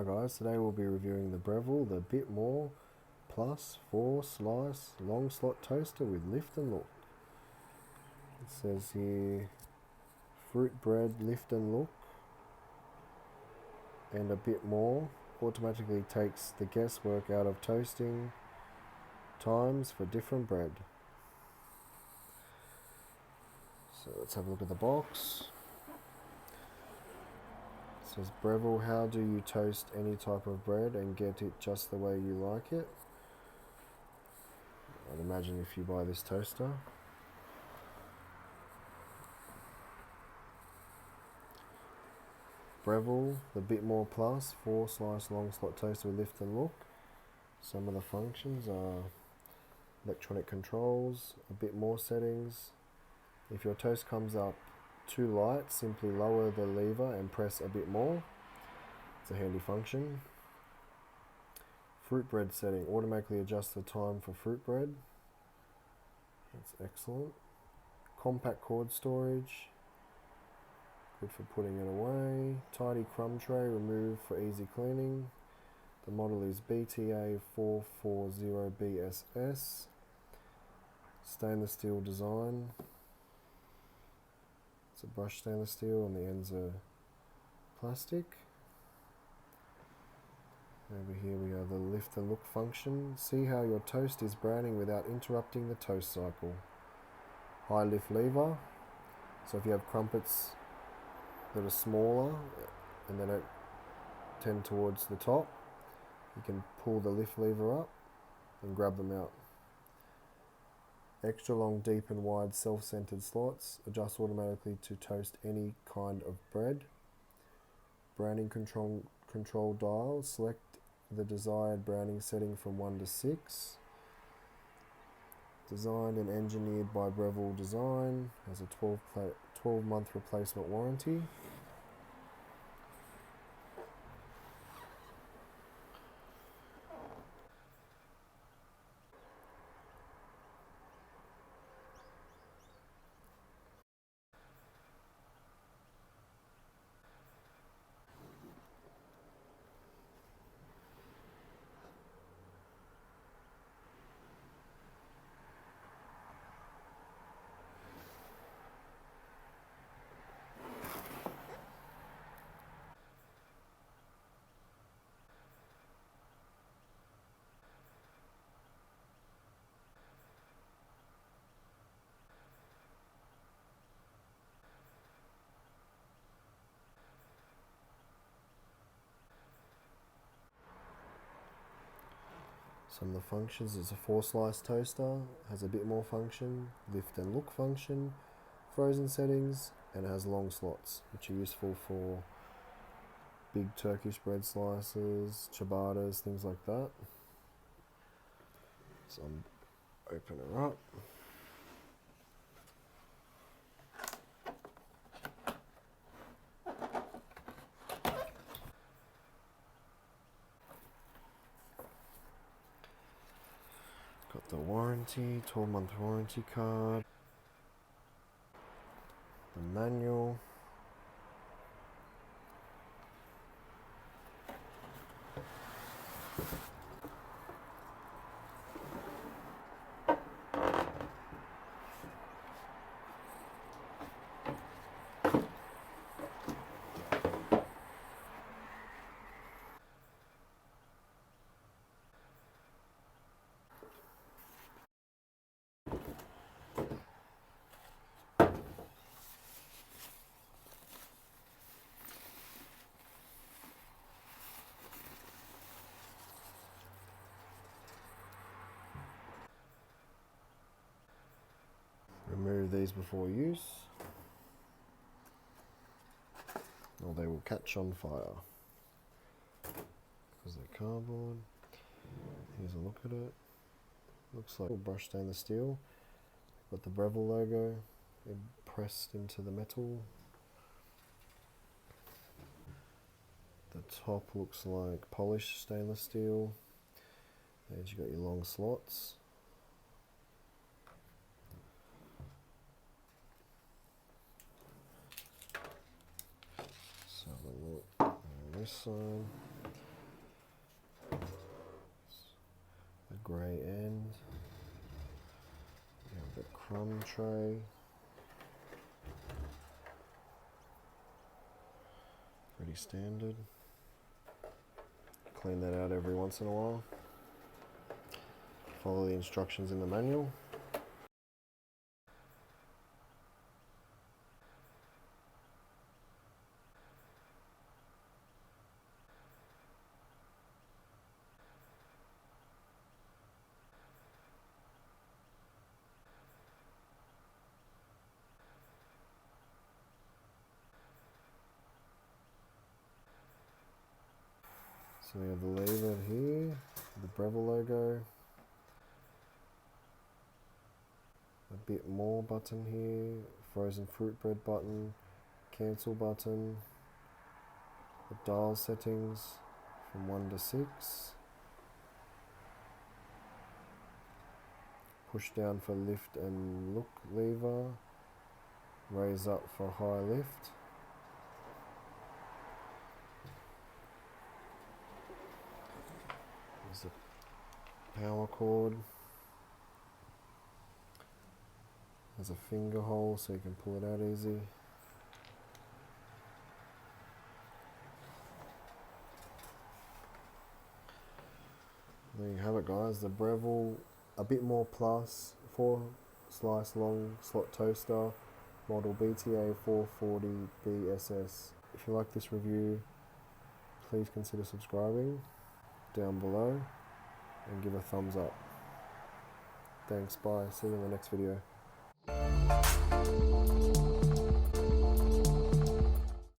Hi guys, today we'll be reviewing the Breville, the Bit More Plus 4 Slice Long Slot Toaster with Lift and Look. It says here, fruit bread lift and look, and a bit more. Automatically takes the guesswork out of toasting times for different bread. So let's have a look at the box. It says Breville, how do you toast any type of bread and get it just the way you like it? I'd imagine if you buy this toaster. Breville, the Bit More Plus 4 Slice Long Slot Toaster with Lift and Look. Some of the functions are electronic controls, a bit more settings. If your toast comes up too light, simply lower the lever and press a bit more. It's a handy function. Fruit bread setting, automatically adjust the time for fruit bread. That's excellent. Compact cord storage, good for putting it away. Tidy crumb tray, remove for easy cleaning. The model is BTA 440BSS. Stainless steel design. It's a brushed stainless steel and the ends are plastic. Over here we have the lift and look function. See how your toast is browning without interrupting the toast cycle. High lift lever. So if you have crumpets that are smaller and they don't tend towards the top, you can pull the lift lever up and grab them out. Extra long, deep and wide self-centered slots. Adjust automatically to toast any kind of bread. Browning control dial. Select the desired browning setting from 1 to 6. Designed and engineered by Breville Design. Has a 12-month replacement warranty. Some of the functions is a 4 slice toaster, has a bit more function, lift and look function, frozen settings, and it has long slots, which are useful for big Turkish bread slices, ciabattas, things like that. So I'm opening her up. Got the warranty, 12-month warranty card, the manual, remove these before use, or they will catch on fire because they're cardboard. Here's a look at it. Looks like brushed stainless steel. Got the Breville logo pressed into the metal. The top looks like polished stainless steel. And you've got your long slots. So have a look on this side. bun tray. Pretty standard. Clean that out every once in a while. Follow the instructions in the manual. So we have the lever here, the Breville logo, a bit more button here, frozen fruit bread button, cancel button, the dial settings from 1 to 6, push down for lift and look lever, raise up for high lift. There's a power cord. There's a finger hole so you can pull it out easy. There you have it, guys. The Breville, a bit more plus, 4 slice long slot toaster, model BTA 440 BSS. If you like this review, please consider subscribing down below and give a thumbs up. Thanks, bye. See you in the next video.